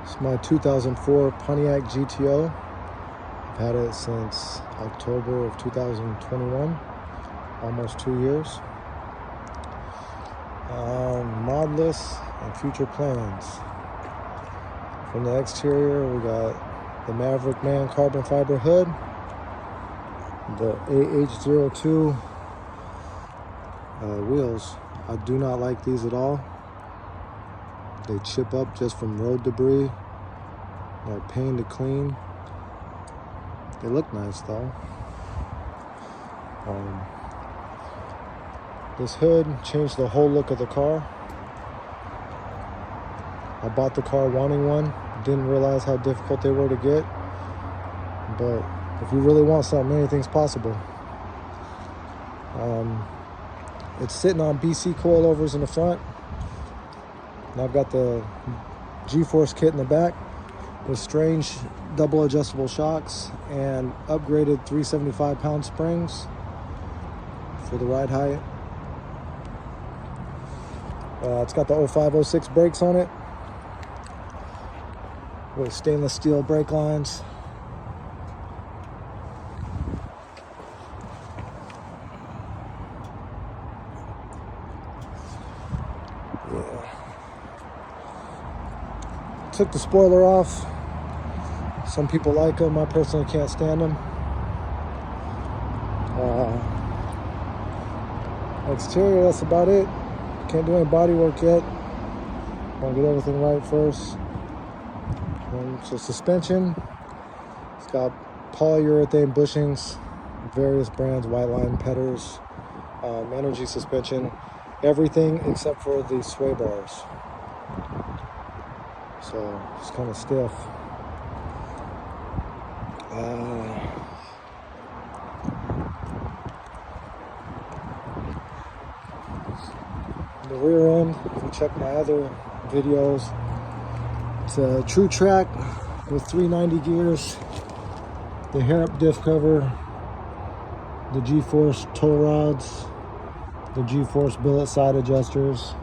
It's my 2004 Pontiac GTO. I've had it since October of 2021, almost 2 years. Modless and future plans. From the exterior, we got the Maverick Man carbon fiber hood, the AH02 wheels. I do not like these at all. They chip up just from road debris. They're a pain to clean. They look nice though. This hood changed the whole look of the car. I bought the car wanting one. Didn't realize how difficult they were to get. But if you really want something, anything's possible. It's sitting on BC coilovers in the front. And I've got the G-force kit in the back with strange double adjustable shocks and upgraded 375-pound springs for the ride height. It's got the 0506 brakes on it with stainless steel brake lines. Took the spoiler off. Some people like them. I personally can't stand them. Exterior, that's about it. Can't do any body work yet. Want to get everything right first. So suspension, it's got polyurethane bushings, various brands, white line Petters, energy suspension, everything except for the sway bars. So it's kind of stiff. The rear end, if you check my other videos, it's a true track with 390 gears, the hair-up diff cover, the G-force tow rods, the G-force billet side adjusters.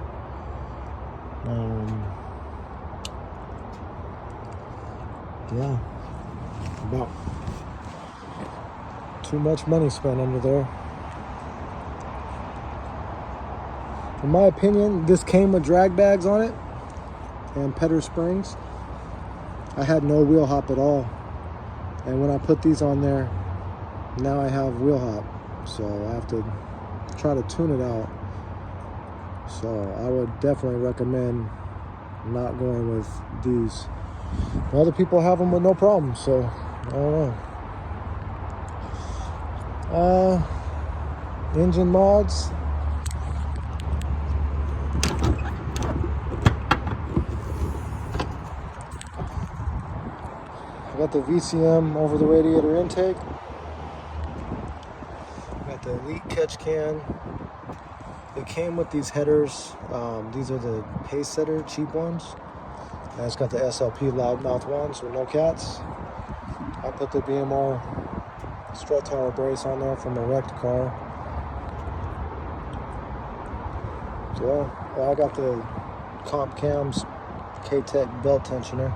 Yeah, about too much money spent under there. In my opinion, this came with drag bags on it and Petter springs. I had no wheel hop at all. And when I put these on there, now I have wheel hop. So I have to try to tune it out. So I would definitely recommend not going with these. Other people have them with no problem, so I don't know. Engine mods. I got the VCM over the radiator intake. Got the Elite catch can. It came with these headers. These are the pace setter cheap ones. And it's got the SLP loudmouth ones with no cats. I put the BMR strut tower brace on there from a wrecked car. So yeah, I got the Comp Cams K-Tech belt tensioner.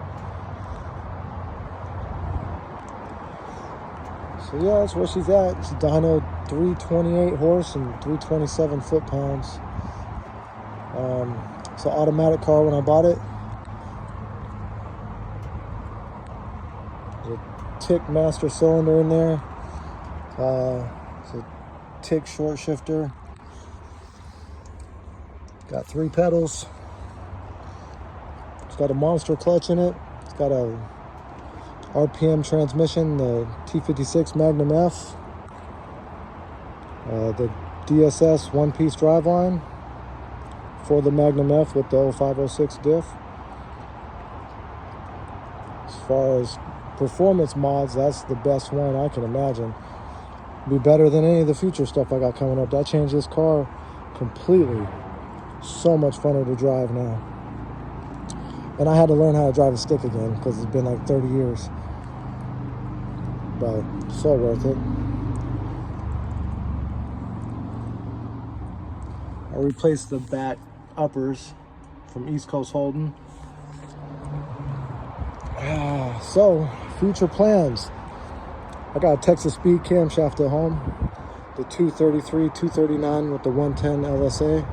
So yeah, that's where she's at. It's a dyno 328 horse and 327 foot-pounds. It's an automatic car when I bought it. There's a tick master cylinder in there. It's a tick short shifter. Got 3 pedals. It's got a monster clutch in it. It's got a RPM transmission, the T56 Magnum F, the DSS one-piece driveline for the Magnum F with the 0506 diff. As far as performance mods, that's the best one I can imagine. Be better than any of the future stuff I got coming up. That changed this car completely. So much funner to drive now. And I had to learn how to drive a stick again because it's been like 30 years. But so worth it. I replaced the back uppers from East Coast Holden. So, future plans. I got a Texas Speed camshaft at home. The 233, 239 with the 110 LSA.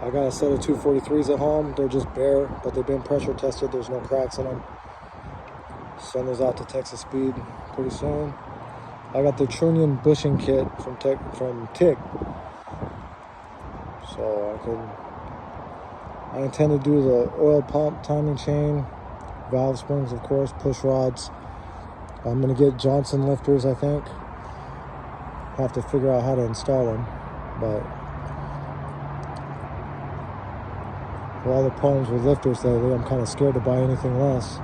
I got a set of 243s at home. They're just bare, but they've been pressure tested. There's no cracks in them. Send those out to Texas Speed pretty soon. I got the trunnion bushing kit from TIC. So I intend to do the oil pump, timing chain, valve springs, of course, push rods. I'm gonna get Johnson lifters, I think. Have to figure out how to install them, but with all the problems with lifters lately, I'm kind of scared to buy anything less.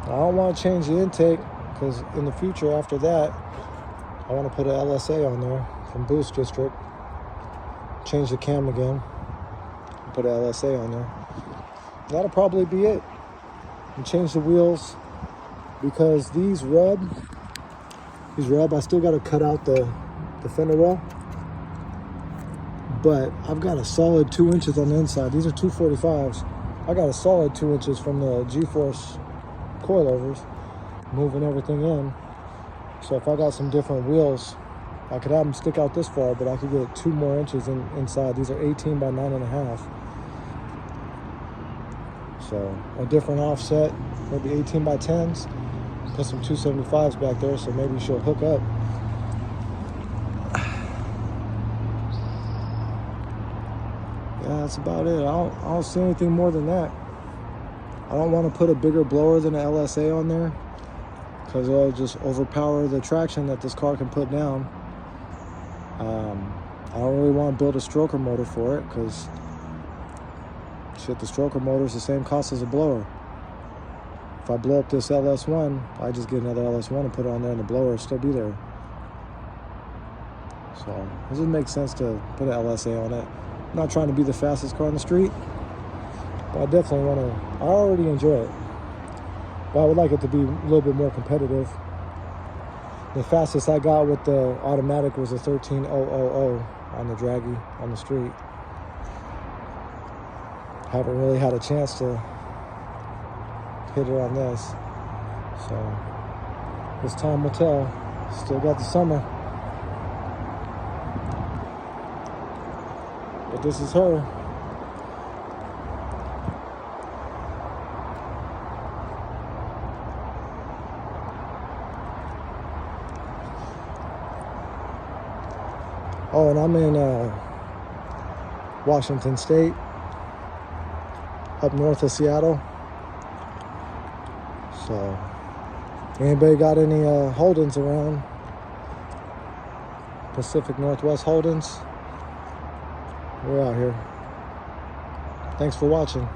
I don't want to change the intake because in the future after that, I want to put an LSA on there from Boost District. Change the cam again. Put an LSA on there. That'll probably be it. And change the wheels because these rub, I still got to cut out the fender well. But I've got a solid 2 inches on the inside. These are 245s. I got a solid 2 inches from the G-force coilovers, moving everything in. So if I got some different wheels, I could have them stick out this far, but I could get 2 more inches inside. These are 18 by 9.5. So a different offset, maybe 18 by 10s. Put some 275s back there, so maybe she'll hook up. Yeah, that's about it. I don't see anything more than that. I don't want to put a bigger blower than an LSA on there because it'll just overpower the traction that this car can put down. I don't really want to build a stroker motor for it because shit, the stroker motor is the same cost as a blower. If I blow up this LS1, I just get another LS1 and put it on there and the blower will still be there. So it doesn't make sense to put an LSA on it. I'm not trying to be the fastest car on the street, but I definitely want to. I already enjoy it, but I would like it to be a little bit more competitive. The fastest I got with the automatic was a 13,000 on the draggy on the street. Haven't really had a chance to hit it on this, so this time will tell. Still got the summer, but this is her. Oh, and I'm in Washington State, up north of Seattle. So, anybody got any Holdens around? Pacific Northwest Holdens? We're out here. Thanks for watching.